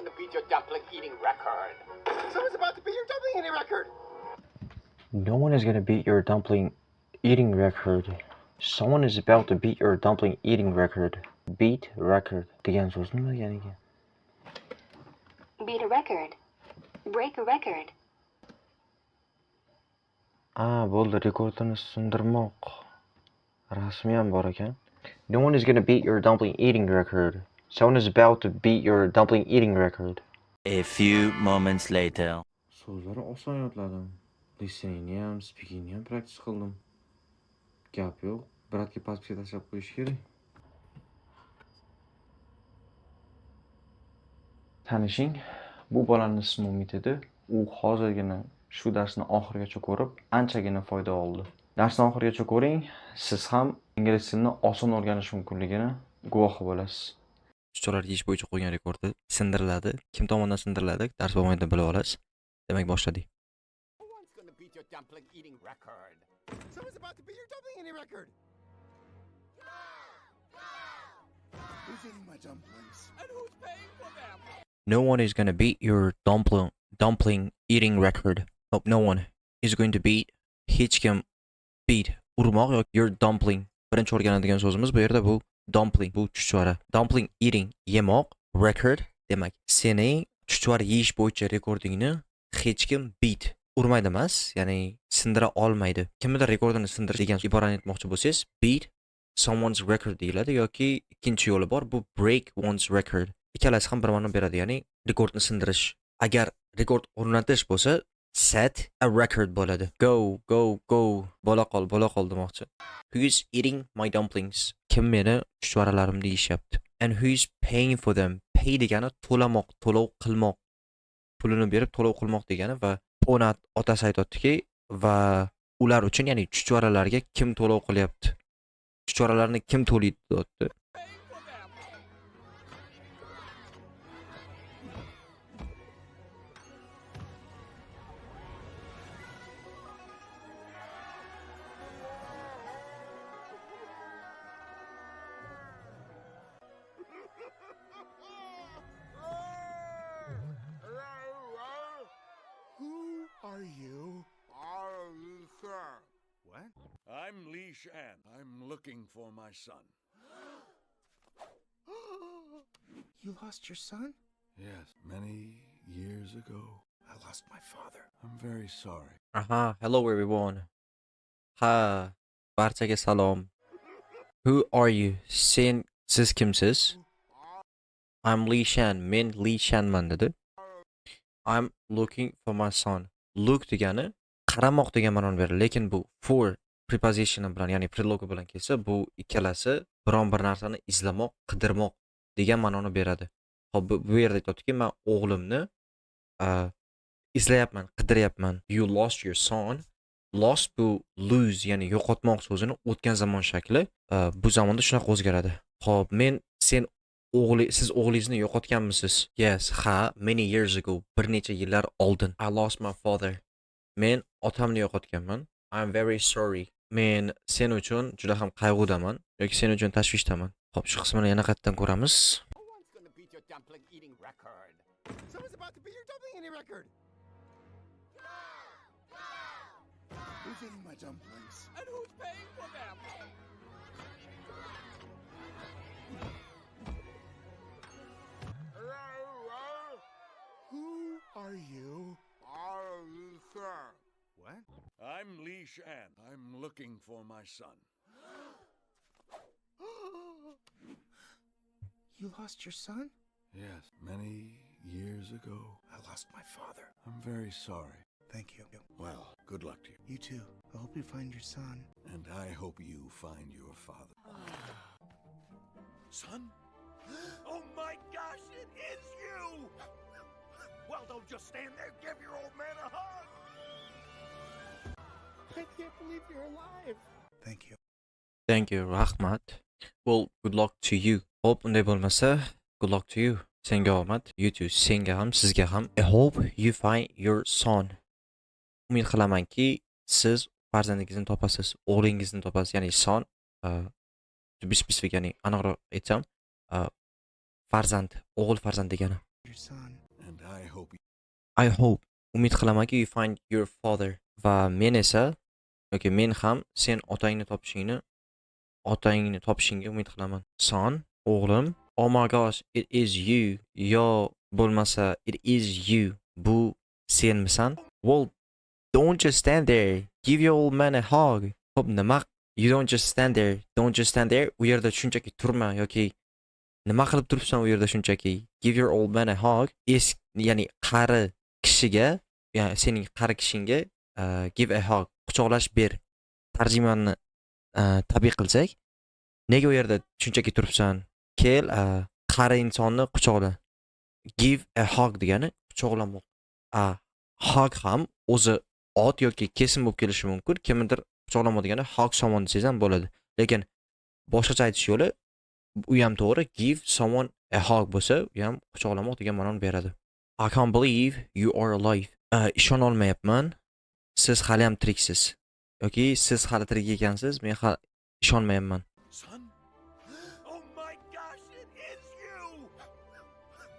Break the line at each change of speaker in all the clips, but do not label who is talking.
gonna beat your dumpling eating record. Someone's about to beat your dumpling eating record.
No one is gonna beat your dumpling eating record. Someone is about to beat your dumpling eating record. Beat record degan so'z nima deganiga?
Beat a record. Break a record.
Bo'ldi, rekordini sindirmoq. Rasmiyam bor ekan. No one is gonna beat your dumpling eating record. Someone is about to beat your dumpling eating record.
A few moments later.
So'zlari oson yodladim. Listeningni ham, speakingni ham practice qildim. Gap yo'q. Bratga paspga tashlab qo'yish kerak. Tanishing, bu bolani ismi Umid edi. U hozirgina shu darsni oxirigacha ko'rib, anchagina foyda oldi. Darsni oxirigacha ko'ring, siz ham ingliz tilini oson o'rganish mumkinligini guvohi bo'lasiz. Chuchvarlar yeyish bo'yicha qo'ygan rekordi sindiriladi. Kim tomonidan sindiriladi? Dars davomida bilib olasiz. Demak, boshladik.
No one's gonna beat your dumpling eating record. Someone's about to beat your dumpling eating record. Who's eating my dumplings? And who's paying for them?
No one is going to beat your dumpling eating record. Oh, no one is going to beat hech kim beat urmoq yoki your dumpling. Birinchi o'rganadigan so'zimiz bu yerda bu dumpling, bu chuchvara. Dumpling eating yemoq, record demak sening chuchvara yeyish bo'yicha rekordingni hech kim beat urmaydi emas, ya'ni sindira olmaydi. Kimnidir rekordini sindirish degan iborani aytmoqchi bo'lsangiz, beat someone's record deyiladi yoki ikkinchi yo'li bor, bu break one's record. Ikkalasi ham bir ma'no beradi, ya'ni rekordni sindirish. Agar rekord o'rnatish bo'lsa, set a record bo'ladi. Go, bo'la qol demoqchi. Who is eating my dumplings? Kim meni chuchvaralarimni yeyishyapti? And who is paying for them? Pay degani to'lamoq, to'lov qilmoq. Pulini berib to'lov qilmoq degani va ona otasi aytayotdiki va ular uchun, ya'ni chuchvaralarga kim to'lov qilyapti? Chuchvaralarni kim to'laydi deyapti?
Who are you? What?
I'm Li Shan. I'm looking for my son.
You lost your son?
Yes, many years ago.
I lost my father.
I'm very sorry.
Hello everyone. Barchaga salom. Who are you? Siz kimsiz? I'm Li Shan. Men Li Shanman dedi. I'm looking for my son. Look degani qaramoq degan ma'noni beradi, lekin bu for preposition bilan, ya'ni predlogi bilan kelsa, bu ikkalasi biron bir narsani izlamoq, qidirmoq degan ma'noni beradi. Xo'p, bu yerda aytayotdiki, men o'g'limni izlayapman, qidiryapman. You lost your son. Lost bu lose, ya'ni yo'qotmoq so'zini o'tgan zamon shakli. Bu zamonda shunaqa o'zgaradi. Xo'p, siz o'g'lingizni yo'qotganmisiz? Yes, many years ago. Bir necha yillar oldin. I lost my father. Men otamni yo'qotganman. I'm very sorry. Men sen uchun juda ham qayg'udaman yoki sen uchun tashvishdaman. Xo'p, shu qismini yana qaytadan ko'ramiz.
No one's gonna beat your dumpling eating record. Someone's about to beat your dumpling eating record. Who's eating my dumplings? And who's paying for them? Who are you? What?
I'm Li Shan. I'm looking for my son.
You lost your son?
Yes, many years ago.
I lost my father.
I'm very sorry.
Thank you.
Well, good luck to you.
You too. I hope you find your son.
And I hope you find your father.
Son? Oh my gosh, it is you! Well, don't just stand there. Give your old man a hug. I can't believe you're alive. Thank you.
Thank you, Rahmat. Well, good luck to you. Hope unday bo'lmasa, good luck to you. Senga omad. You too. Senga ham, sizga ham. I hope you find your son. Umid qilamanki, siz farzandingizni topasiz, o'g'lingizni topasiz, ya'ni son, to be specific, ya'ni aniqroq aytsam, farzand, o'g'il farzand degani.
Your son.
And I hope
I hope, umid qilamanki you find your father. Va men esa yoki men ham sen otangni topishingga umid qilaman. Son, o'g'lim, oh my gosh, it is you. Yo bo'lmasa it is you. Bu senmisan? Well, don't just stand there. Give your old man a hug. Hop, nima? You don't just stand there. Don't just stand there. U yerda shunchaki turma yoki nima qilib turibsan u yerda shunchaki. Give your old man a hug. Ya'ni qari kishiga, ya'ni sening qari kishingga give a hug. Quchoqlash ber. Tarjimani tabiiy qilsak, nega u yerda shunchaki turibsan? Kel, qari insonni quchoqla. Give a hug degani quchoqlamoq. Hug ham o'zi ot yoki kesim bo'lib kelishi mumkin. Kimdir quchoqlamoq degani hug someone desangiz ham bo'ladi. Lekin boshqacha aytish yo'li u ham to'g'ri. Give someone a hug bo'lsa, u ham quchoqlamoq degan ma'noni beradi. I can't believe you are alive. Ishona olmayapman. Siz hali ham tiriksiz. Yoki siz hali tirik ekansiz, men ishonmayapman.
Son? Oh my gosh, it is you!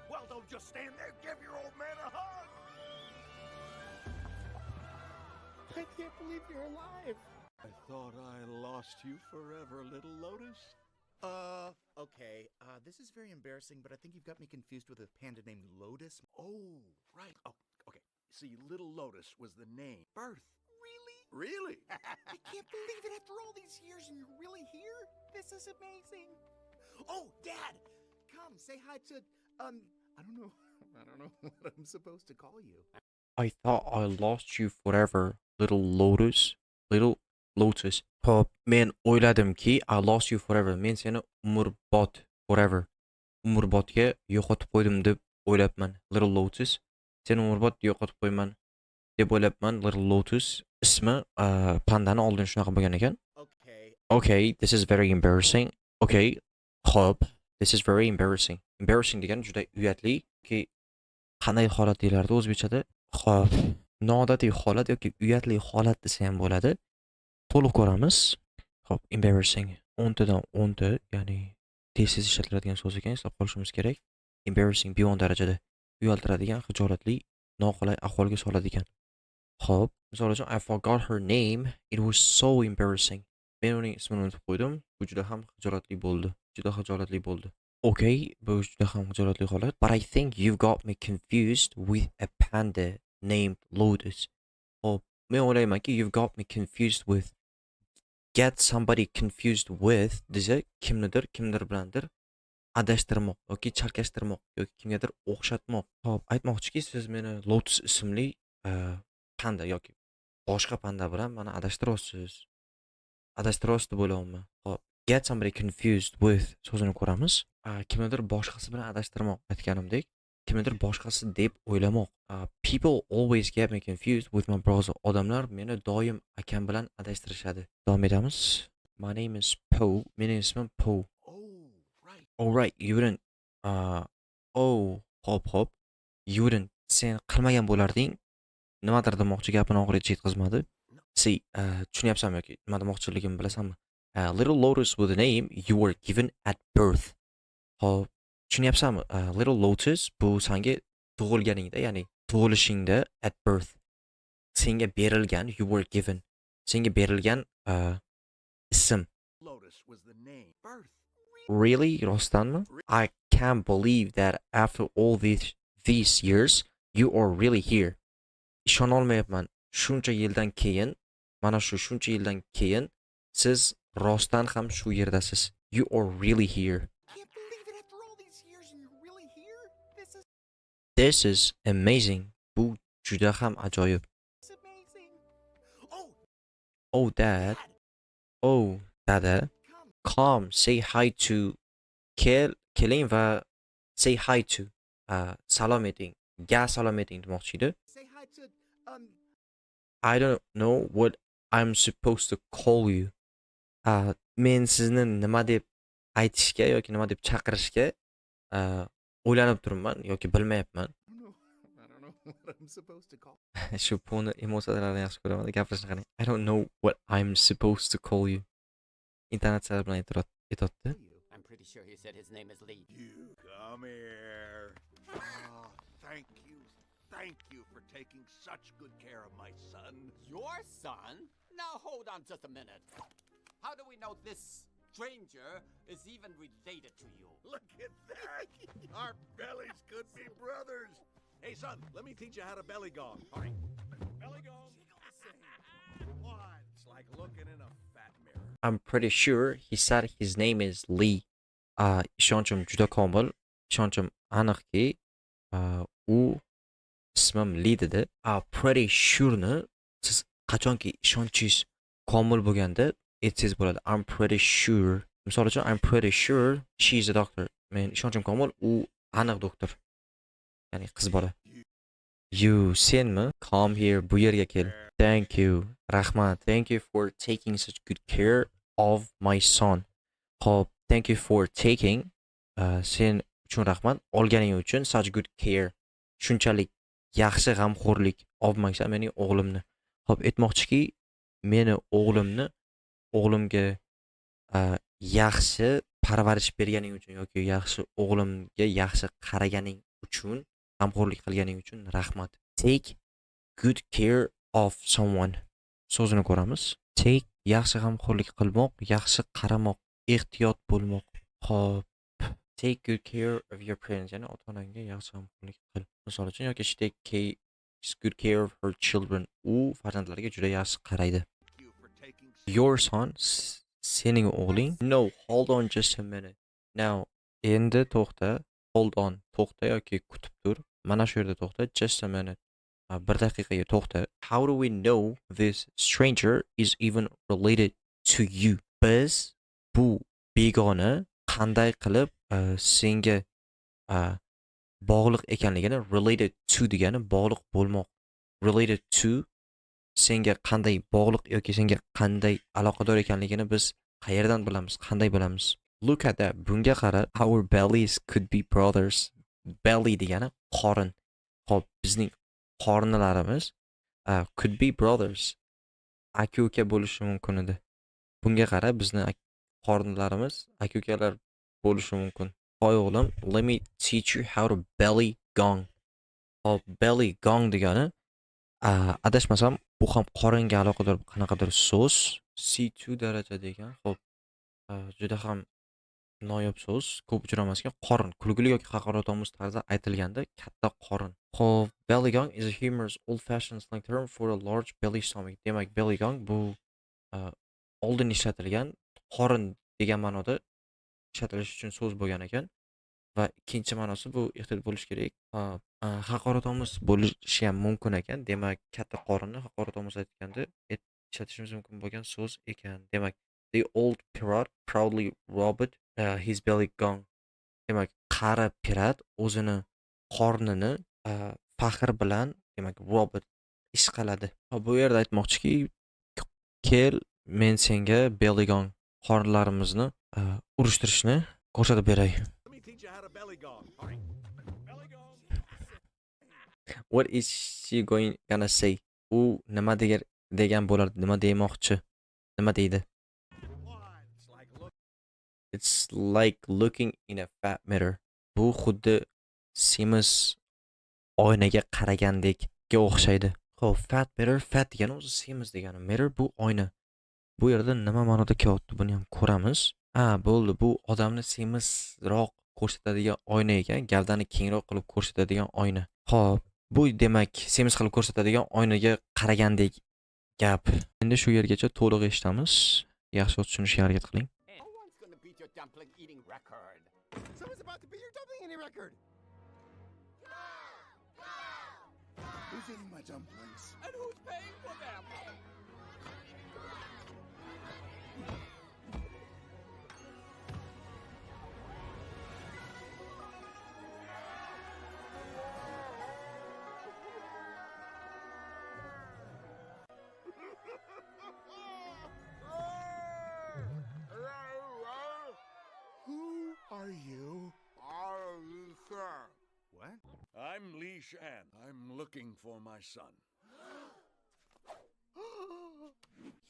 Well, don't just stand there. Give your old man a hug.
I can't believe you're alive.
I thought I lost you forever, little Lotus.
Okay. This is very embarrassing, but I think you've got me confused with a panda named Lotus.
Oh, right. Oh, okay. See, Little Lotus was the name. Birth. Really? Really?
I can't believe it after all these years and you're really here. This is amazing. Oh, Dad! Come, say hi to, I don't know what I'm supposed to call you.
I thought I lost you forever, little Lotus. Little Lotus. Hop, men o'yladimki I lost you forever. Men seni umrbod forever. Umrbodga yo'qotib qo'ydim deb o'ylabman. Little Lotus. Seni umrbod yo'qotib qo'yman deb o'ylabman. Little Lotus ismi pandani oldin shunaqa bo'lgan ekan. Okay, this is very embarrassing. Okay, hop, this is very embarrassing. Embarrassing degani juda uyatli ki qanday holat deyilardi o'zbekchada? Hop, noodatiy holat yoki uyatli holat desa ham bo'ladi. To'liq ko'ramiz. Hop, embarrassing. 10 tadan 10 ta, ya'ni tez ishlatiladigan so'z ekan, eslab qolishimiz kerak. Embarrassing beyond darajada uyaltiradigan, xijolatli, noqulay ahvolga soladigan. Hop, misol uchun I forgot her name. It was so embarrassing. Men uning ismini unutib qo'ydim. Bu juda ham xijolatli bo'ldi. Okay, bu juda ham xijolatli holat. But I think you've got me confused with a panda named Lotus. Hop, men o'ylaymanki you've got me confused with. Get somebody confused with desa kimdir bilandir adashtirmoq yoki chalkashtirmoq yoki kimgadir o'xshatmoq. Hop, aytmoqchiki siz meni Lotus ismli panda yoki boshqa panda bilan meni adashtiryapsiz. Adashtiryapsiz deb o'ylayapman. Hop, get somebody confused with so'zini ko'ramiz. Kimdir boshqasi bilan adashtirmoq aytganimdek, kimdir boshqasi deb o'ylamoq. People always get me confused with my brother. Odamlar meni doim akam bilan adashtirishadi. Davom etamiz. My name is Poe. Mening ismim Poe.
Oh, right.
All right, you didn't. Hop. You didn't. Sen qilmagan bo'larding. Nimadir demoqchi gapini oxirigacha yetkazmadi. See, tushunyapsanmi yoki nima demoqchiligimni bilasanmi? Little Lotus with a name you were given at birth. Hop, tushunyapsanmi? Little Lotus bu senga tug'ilganingda, ya'ni tug'ilishingda at birth. Senga berilgan, you were given. Senga berilgan ism.
Lotus was the name. Birth.
Really? Rostdanmi? I can't believe that after all these years you are really here. Ishona olmayapman. Shuncha yildan keyin, mana shu shuncha yildan keyin siz rostdan ham shu yerdasiz. You are really here.
Can't believe it after all these years and you're really here.
This is amazing. Bu juda ham ajoyib.
Amazing.
Oh, Dad. Oh, Dada. Come, say hi to keling va say hi to salom eting. Ga salom eting demoqchi edi.
Say hi to
I don't know what I'm supposed to call you. Men sizni nima deb aytishga yoki nima deb chaqirishga o'ylanib turibman yoki bilmayapman.
I don't know what I'm supposed to call.
Shu poni emosiyalarini yaxshi ko'raman. Gapirishni qarang. I don't know what I'm supposed to call you. Intonatsiyalar bilan aytayotdi.
I'm pretty sure he said his name is Lee.
You come here. thank you for taking such good care of my son.
Your son? Now hold on just a minute. How do we know this stranger is even related to you?
Look at that. Our bellies could be brothers. Hey, son, let me teach you how to belly gong. All right. Belly gong. What? It's like looking in a fat mirror.
I'm pretty sure he said his name is Lee. Ishonchim juda komil. Ishonchim aniqki u ismim Lee dedi. Pretty sure'ni siz qachonki ishonchingiz komil bo'lganda aytsangiz bo'ladi. I'm pretty sure. Misol uchun I'm pretty sure she's a doctor. Men ishonchim komil, u aniq doktor. Ya'ni qiz bola. You senmi? Come here, bu yerga kel. Thank you. Rahmat. Thank you for taking such good care of my son. Xo'p, thank you for taking sen uchun rahmat. Olganing uchun such good care. Shunchalik yaxshi g'amxo'rlik of my son, mening o'g'limni. Xo'p, aytmoqchiki, meni o'g'limga yaxshi parvarish berganing uchun yoki yaxshi o'g'limga yaxshi qaraganing uchun, g'amxo'rlik qilganing uchun rahmat. Take good care of someone. So'zini ko'ramiz. Take yaxshi g'amxo'rlik qilmoq, yaxshi qaramoq, ehtiyot bo'lmoq. Xo'p. Take good care of your parents. Ya'ni ota-onangga yaxshi g'amxo'rlik qil. Misol uchun yoki she takes good care of her children. U farzandlariga juda yaxshi qaraydi. Your son, sening o'g'ling. No, hold on just a minute. Now, endi to'xta. Hold on. To'xta yoki kutib tur. Mana shu yerda to'xta. Just a minute. Bir daqiqaga to'xta. How do we know this stranger is even related to you? Biz bu begona qanday qilib senga bog'liq ekanligini, related to degani bog'liq bo'lmoq. Related to senga qanday bog'liq yoki senga qanday aloqador ekanligini biz qayerdan bilamiz? Qanday bilamiz? Look at that. Bunga qara. Our bellies could be brothers. Belly degani qorin. Xo'p, bizning qornilarimiz could be brothers. Aka-uka bo'lishi mumkin edi. Bunga qara, bizni qornilarimiz aka-ukalar bo'lishi mumkin. Hoy o'g'lim, let me teach you how to belly gong. Hop, belly gong degani adashmasam bu ham qoringa aloqador qanaqadir so'z. C2 daraja degan. Hop, juda ham noyob so'z, ko'p uchramasgan qorin, kulgili yoki haqoratomuz tarzda aytilganda katta qorin. Xo'p, belly gong is a humorous old-fashioned slang term for a large belly stomach. Demak, belly gong bu oldin ishlatilgan qorin degan ma'noda ishlatilishi uchun so'z bo'lgan ekan va ikkinchi ma'nosi bu ehtiyot bo'lish kerak. Haqoratomuz bo'lishi ham mumkin ekan. Demak, katta qorinni haqoratomuz aytganda ishlatishimiz mumkin bo'lgan so'z ekan. Demak, the old pirate proudly robbed his belly gong. Demak, qari pirat o'zini qornini faxr bilan, demak, robbed ishqaladi. Bu yerda aytmoqchiki, kel, men senga belly gong qornlarimizni urishtirishni ko'rsatib beray.
Let me teach you how to belly gong. All right. Belly gong.
What is she gonna say? U nima degan bo'lardi? Nima demoqchi? Nima deydi?
What?
It's like looking in a fat mirror. Bu xuddi semiz oynaga qaragandekga o'xshaydi. Xo'p, fat mirror, fat degani o'zi semiz degani. Mirror bu oyna. Bu yerda nima ma'noda kelyapti? Buni ham ko'ramiz. Bo'ldi. Bu odamni semizroq ko'rsatadigan oyna ekan, gavdani kengroq qilib ko'rsatadigan oyna. Xo'p, bu demak semiz qilib ko'rsatadigan oynaga qaragandek gap. Endi shu yergacha to'liq eshitamiz. Yaxshi tushunishga harakat qiling.
No one's gonna beat your dumpling eating record.
Someone's about to beat your dumpling eating record. Who's eating my dumplings?
And who's paying for them?
Who are you? What?
I'm Li Shan. I'm looking for my son.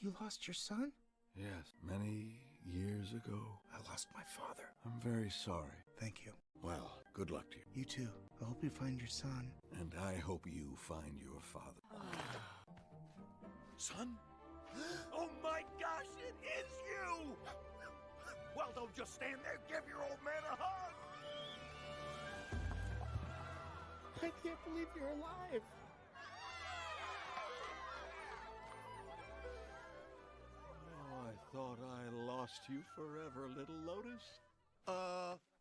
You lost your son?
Yes, many years ago.
I lost my father.
I'm very sorry.
Thank you.
Well, good luck to you.
You too. I hope you find your son.
And I hope you find your father.
Son? Oh my gosh, it is you! Well, don't just stand there. Give your old man a hug!
I can't believe you're alive.
Oh, I thought I lost you forever, little Lotus.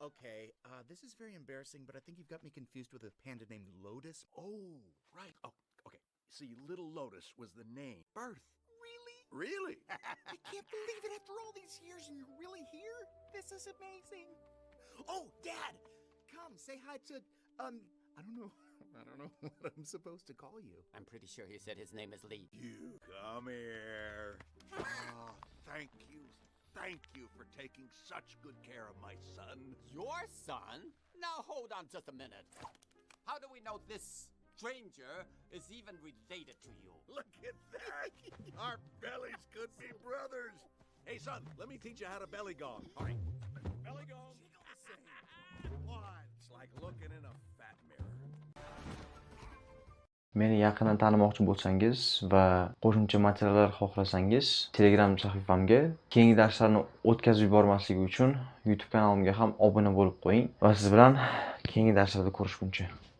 Okay. This is very embarrassing, but I think you've got me confused with a panda named Lotus.
Oh, right. Oh, okay. See, Little Lotus was the name. Birth.
Really?
Really?
I can't believe it after all these years and you're really here? This is amazing. Oh, Dad! Come, say hi to, I don't know. I don't know what I'm supposed to call you.
I'm pretty sure he said his name is Lee.
You come here. Oh, thank you. Thank you for taking such good care of my son.
Your son? Now hold on just a minute. How do we know this stranger is even related to you?
Look at that. Our bellies could be brothers. Hey, son, let me teach you how to belly gong. All right. Belly gong. It's like looking in a fat mirror.
Meni yaqindan tanimoqchi bo'lsangiz va qo'shimcha materiallar xohlasangiz, Telegram sahifamga keyingi darslarni o'tkazib yubormasligi uchun YouTube kanalimga ham obuna bo'lib qo'ying va siz bilan keyingi darslarda ko'rishguncha